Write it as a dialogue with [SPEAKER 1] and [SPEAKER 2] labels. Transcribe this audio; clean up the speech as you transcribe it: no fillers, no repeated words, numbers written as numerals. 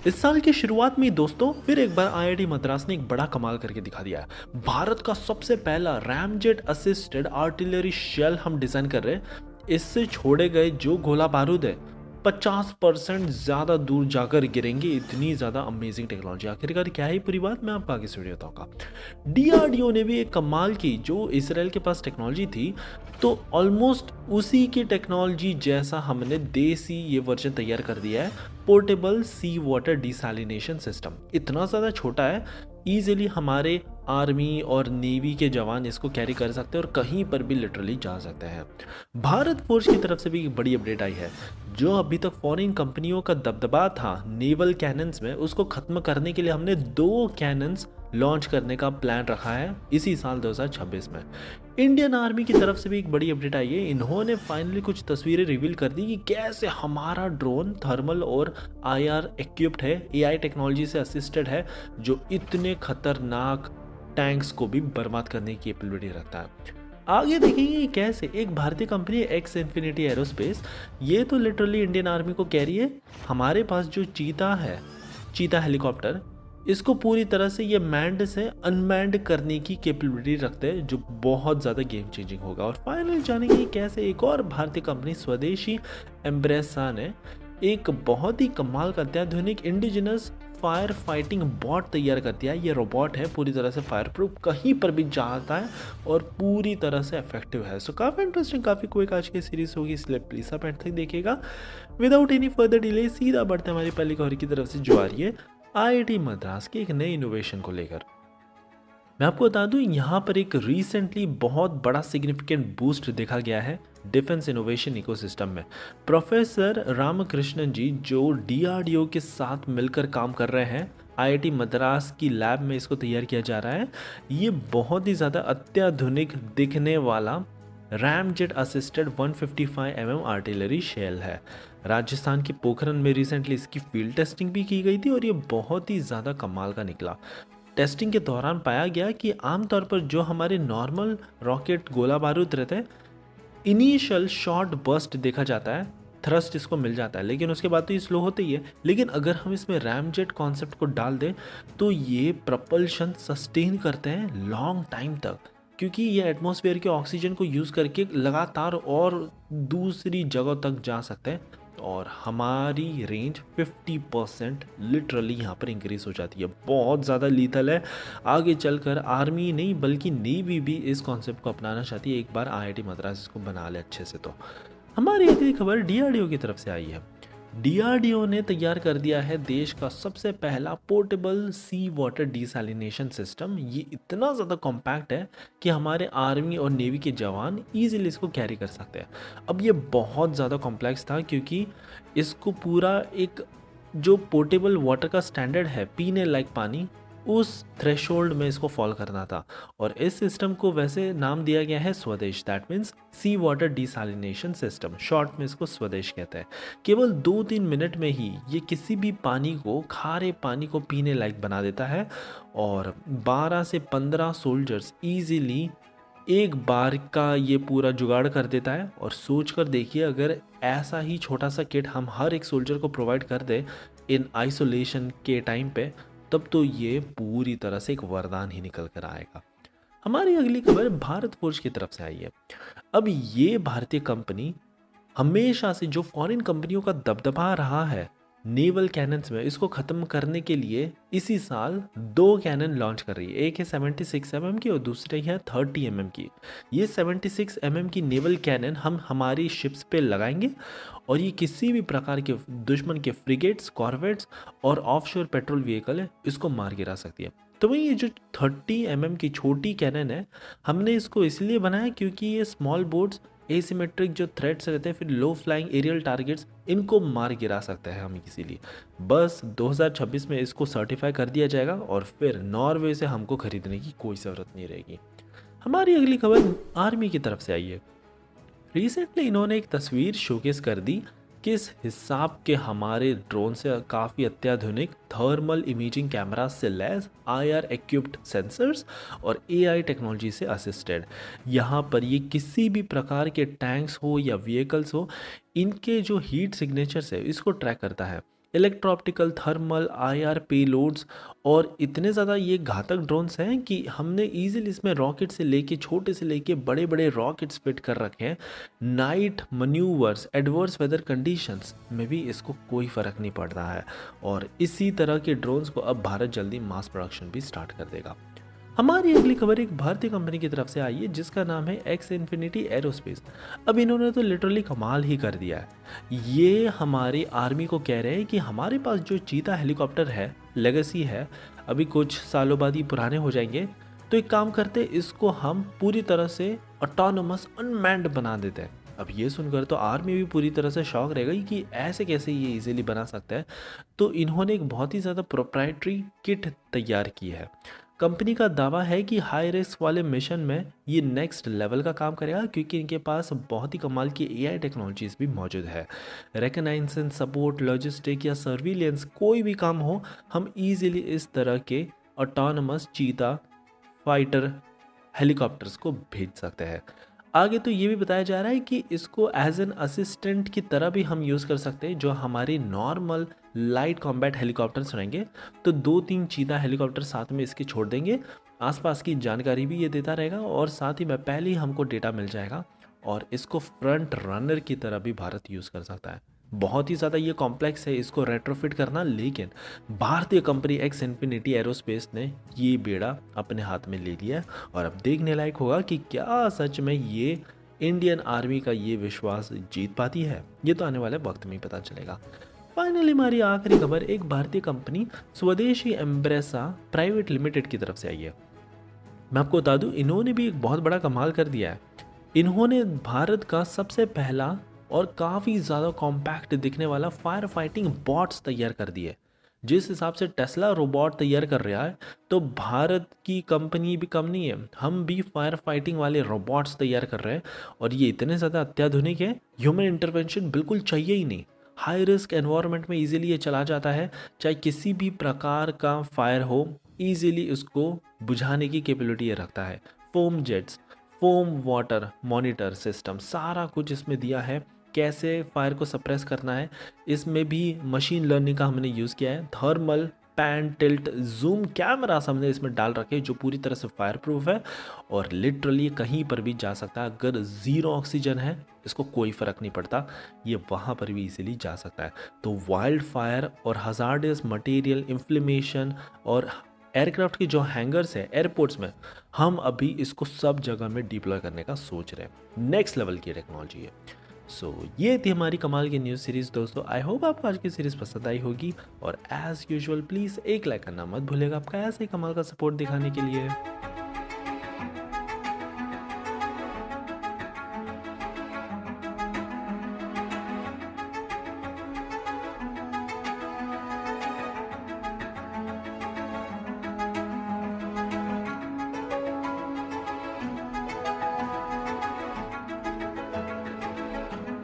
[SPEAKER 1] इस साल की शुरुआत में ही दोस्तों फिर एक बार आईआईटी मद्रास ने एक बड़ा कमाल करके दिखा दिया है। भारत का सबसे पहला रैमजेट असिस्टेड आर्टिलरी शेल हम डिजाइन कर रहे हैं। इससे छोड़े गए जो गोला बारूद है 50% ज्यादा दूर जाकर गिरेंगे। इतनी ज्यादा अमेजिंग टेक्नोलॉजी। आखिरकार क्या है पूरी बात, मैं आपको आगे से वीडियो बताऊंगा। डीआरडीओ ने भी एक कमाल की, जो इसराइल के पास टेक्नोलॉजी थी तो ऑलमोस्ट उसी की टेक्नोलॉजी जैसा हमने देसी ये वर्जन तैयार कर दिया है। पोर्टेबल सी वाटर डिसैलिनेशन सिस्टम इतना ज़्यादा छोटा है, ईजिली हमारे आर्मी और नेवी के जवान इसको कैरी कर सकते हैं और कहीं पर भी लिटरली जा सकते हैं। भारत फोर्स की तरफ से भी एक बड़ी अपडेट आई है। जो अभी तक फॉरेन कंपनियों का दबदबा था नेवल कैनन्स में, उसको खत्म करने के लिए हमने 2 कैनन्स लॉन्च करने का प्लान रखा है इसी साल 2026 में। इंडियन आर्मी की तरफ से भी एक बड़ी अपडेट आई है। इन्होंने फाइनली कुछ तस्वीरें रिवील कर दी कि कैसे हमारा ड्रोन थर्मल और आईआर इक्विप्ड है, एआई टेक्नोलॉजी से असिस्टेड है, जो इतने खतरनाक टैंक्स को भी बर्बाद करने की कैपेबिलिटी रखता है। आगे देखेंगे कैसे एक भारतीय कंपनी एक्स इन्फिनिटी एरोस्पेस, ये तो लिटरली इंडियन आर्मी को कह रही है हमारे पास जो चीता है, चीता हेलीकॉप्टर, इसको पूरी तरह से ये मैंड से अनमैंड करने की कैपेबिलिटी रखते हैं, जो बहुत ज़्यादा गेम चेंजिंग होगा। और फाइनली जानेंगे कैसे एक और भारतीय कंपनी स्वदेशी एम्ब्रेसा ने एक बहुत ही कमाल का अत्याधुनिक इंडिजिनस फायर फाइटिंग बॉट तैयार कर दिया है। ये रोबोट है पूरी तरह से फायर प्रूफ, कहीं पर भी जाता है और पूरी तरह से इफेक्टिव है। सो काफ़ी इंटरेस्टिंग, काफ़ी क्विक आज की सीरीज होगी, इसलिए प्लीज़ आप एंड तक देखिएगा। विदाउट एनी फर्दर डिले सीधा बढ़ते हमारी पहली खबर की तरफ से, जो आ रही है आईआईटी मद्रास के एक नए इनोवेशन को लेकर। मैं आपको बता दूं, यहाँ पर एक रिसेंटली बहुत बड़ा सिग्निफिकेंट बूस्ट देखा गया है डिफेंस इनोवेशन इकोसिस्टम में। प्रोफेसर रामकृष्णन जी जो डीआरडीओ के साथ मिलकर काम कर रहे हैं, आईआईटी मद्रास की लैब में इसको तैयार किया जा रहा है। ये बहुत ही ज़्यादा अत्याधुनिक दिखने वाला रैमजेट असिस्टेड 155 आर्टिलरी शेल है। राजस्थान के पोखरन में रिसेंटली इसकी फील्ड टेस्टिंग भी की गई थी और ये बहुत ही ज़्यादा कमाल का निकला। टेस्टिंग के दौरान पाया गया कि आमतौर पर जो हमारे नॉर्मल रॉकेट गोला बारूद रहते हैं, इनिशियल शॉर्ट बर्स्ट देखा जाता है, थ्रस्ट इसको मिल जाता है, लेकिन उसके बाद तो ये स्लो होते ही है। लेकिन अगर हम इसमें रैमजेट कॉन्सेप्ट को डाल दें तो ये प्रपल्शन सस्टेन करते हैं लॉन्ग टाइम तक, क्योंकि ये एटमॉस्फेयर के ऑक्सीजन को यूज़ करके लगातार और दूसरी जगह तक जा सकते हैं और हमारी रेंज 50% लिटरली यहाँ पर इंक्रीज हो जाती है। बहुत ज़्यादा लीथल है। आगे चलकर आर्मी नहीं बल्कि नेवी भी इस कॉन्सेप्ट को अपनाना चाहती है, एक बार आईआईटी मद्रास इसको बना ले अच्छे से। तो हमारी अगली खबर डीआरडीओ की तरफ से आई है। डीआरडीओ ने तैयार कर दिया है देश का सबसे पहला पोर्टेबल सी वाटर डिसैलिनेशन सिस्टम। ये इतना ज़्यादा कॉम्पैक्ट है कि हमारे आर्मी और नेवी के जवान इजीली इसको कैरी कर सकते हैं। अब ये बहुत ज़्यादा कॉम्प्लेक्स था क्योंकि इसको पूरा एक जो पोर्टेबल वाटर का स्टैंडर्ड है, पीने लायक पानी, उस थ्रेशोल्ड में इसको फॉल करना था। और इस सिस्टम को वैसे नाम दिया गया है Swadesh, that means sea water desalination system, short में इसको स्वदेश कहते हैं। केवल 2-3 मिनट में ही ये किसी भी पानी को, खारे पानी को पीने लायक बना देता है और 12 से 15 सोल्जर्स इजीली एक बार का ये पूरा जुगाड़ कर देता है। और सोच कर देखिए, अगर ऐसा ही छोटा सा किट हम हर एक सोल्जर को प्रोवाइड कर दे इन आइसोलेशन के टाइम पे, तब तो ये पूरी तरह से एक वरदान ही निकल कर आएगा। हमारी अगली खबर भारत फोर्स की तरफ से आई है। अब ये भारतीय कंपनी हमेशा से जो फॉरेन कंपनियों का दबदबा रहा है नेवल कैनन्स में, इसको ख़त्म करने के लिए इसी साल 2 कैनन लॉन्च कर रही है। एक है 76 की और दूसरी है 30 की। ये 76 की नेवल कैनन हम हमारी शिप्स पे लगाएंगे और ये किसी भी प्रकार के दुश्मन के फ्रिगेट्स, कॉर्वेट्स और ऑफशोर पेट्रोल व्हीकल है, इसको मार गिरा सकती है। तो वही ये जो 30 की छोटी कैनन है, हमने इसको इसलिए बनाया क्योंकि ये स्मॉल बोट्स, एसिमेट्रिक जो थ्रेट्स रहते हैं, फिर लो फ्लाइंग एरियल टारगेट्स, इनको मार गिरा सकते हैं हम इसीलिए। बस 2026 में इसको सर्टिफाई कर दिया जाएगा और फिर नॉर्वे से हमको खरीदने की कोई ज़रूरत नहीं रहेगी। हमारी अगली खबर आर्मी की तरफ से आई है। रिसेंटली इन्होंने एक तस्वीर शोकेस कर दी किस हिसाब के हमारे ड्रोन से काफ़ी अत्याधुनिक थर्मल इमेजिंग कैमरा से लैस आईआर इक्विप्ड सेंसर्स और एआई टेक्नोलॉजी से असिस्टेड। यहाँ पर ये किसी भी प्रकार के टैंक्स हो या व्हीकल्स हो, इनके जो हीट सिग्नेचर्स है इसको ट्रैक करता है। Electro optical, thermal, IR payloads और इतने ज़्यादा ये घातक ड्रोन्स हैं कि हमने इजीली इसमें रॉकेट से लेके छोटे से लेके बड़े बड़े रॉकेट्स फिट कर रखे हैं। Night manoeuvres, adverse weather conditions में भी इसको कोई फ़र्क नहीं पड़ रहा है और इसी तरह के ड्रोन्स को अब भारत जल्दी मास प्रोडक्शन भी स्टार्ट कर देगा। हमारी अगली खबर एक भारतीय कंपनी की तरफ से आई है जिसका नाम है एक्स इन्फिनिटी एरोस्पेस। अब इन्होंने तो लिटरली कमाल ही कर दिया है। ये हमारी आर्मी को कह रहे हैं कि हमारे पास जो चीता हेलीकॉप्टर है, लेगेसी है, अभी कुछ सालों बाद ही पुराने हो जाएंगे, तो एक काम करते इसको हम पूरी तरह से ऑटोनोमस अनमैन्ड बना देते हैं। अब ये सुनकर तो आर्मी भी पूरी तरह से शॉक रहेगा कि ऐसे कैसे ये इजीली बना सकता है। तो इन्होंने एक बहुत ही ज़्यादा प्रोप्राइटरी किट तैयार की है। कंपनी का दावा है कि हाई रिस्क वाले मिशन में ये नेक्स्ट लेवल का काम करेगा क्योंकि इनके पास बहुत ही कमाल की एआई टेक्नोलॉजीज भी मौजूद है। रिकग्नाइजेशन, सपोर्ट, लॉजिस्टिक या सर्विलेंस कोई भी काम हो, हम इजीली इस तरह के ऑटोनमस चीता फाइटर हेलीकॉप्टर्स को भेज सकते हैं। आगे तो ये भी बताया जा रहा है कि इसको एज एन असिस्टेंट की तरह भी हम यूज़ कर सकते हैं। जो हमारी नॉर्मल लाइट कॉम्बैट हेलीकॉप्टर्स रहेंगे तो 2-3 चीता हेलीकॉप्टर साथ में इसके छोड़ देंगे, आसपास की जानकारी भी ये देता रहेगा और साथ ही में पहले ही हमको डेटा मिल जाएगा और इसको फ्रंट रनर की तरह भी भारत यूज़ कर सकता है। बहुत ही ज़्यादा ये कॉम्प्लेक्स है इसको रेट्रोफिट करना, लेकिन भारतीय कंपनी एक्स इन्फिनिटी एरोस्पेस ने ये बेड़ा अपने हाथ में ले लिया और अब देखने लायक होगा कि क्या सच में ये इंडियन आर्मी का ये विश्वास जीत पाती है। ये तो आने वाले वक्त में ही पता चलेगा। फाइनली हमारी आखिरी खबर एक भारतीय कंपनी स्वदेशी एम्ब्रेसा प्राइवेट लिमिटेड की तरफ से आई है। मैं आपको बता दूं, इन्होंने भी एक बहुत बड़ा कमाल कर दिया है। इन्होंने भारत का सबसे पहला और काफ़ी ज़्यादा कॉम्पैक्ट दिखने वाला फायर फाइटिंग बॉट्स तैयार कर दिए। जिस हिसाब से टेस्ला रोबोट तैयार कर रहा है, तो भारत की कंपनी भी कम नहीं है, हम भी फायर फाइटिंग वाले रोबोट्स तैयार कर रहे हैं और ये इतने ज़्यादा अत्याधुनिक है, ह्यूमन इंटरवेंशन बिल्कुल चाहिए ही नहीं। हाई रिस्क एनवायरनमेंट में इजीली ये चला जाता है, चाहे किसी भी प्रकार का फायर हो, इजीली उसको बुझाने की कैपेबिलिटी ये रखता है। Foam jets, foam water monitor system, सारा कुछ इसमें दिया है। कैसे फायर को सप्रेस करना है, इसमें भी मशीन लर्निंग का हमने यूज़ किया है। Thermal, pan, tilt, zoom cameras हमने इसमें डाल रखे जो पूरी तरह से फायर प्रूफ है और लिटरली कहीं पर भी जा सकता है। अगर ज़ीरो ऑक्सीजन है, इसको कोई फ़र्क नहीं पड़ता, ये वहाँ पर भी इजीली जा सकता है। तो वाइल्ड फायर और हजार्डस मटेरियल, इन्फ्लेमेशन और एयरक्राफ्ट की जो हैंगर्स है एयरपोर्ट्स में, हम अभी इसको सब जगह में डिप्लॉय करने का सोच रहे हैं। नेक्स्ट लेवल की टेक्नोलॉजी है। ये थी हमारी कमाल की न्यूज़ सीरीज़ दोस्तों। आई होप आपको आज की सीरीज़ पसंद आई होगी और एज़ यूजुअल प्लीज़ एक लाइक करना मत भूलिएगा आपका ऐसे ही कमाल का सपोर्ट दिखाने के लिए।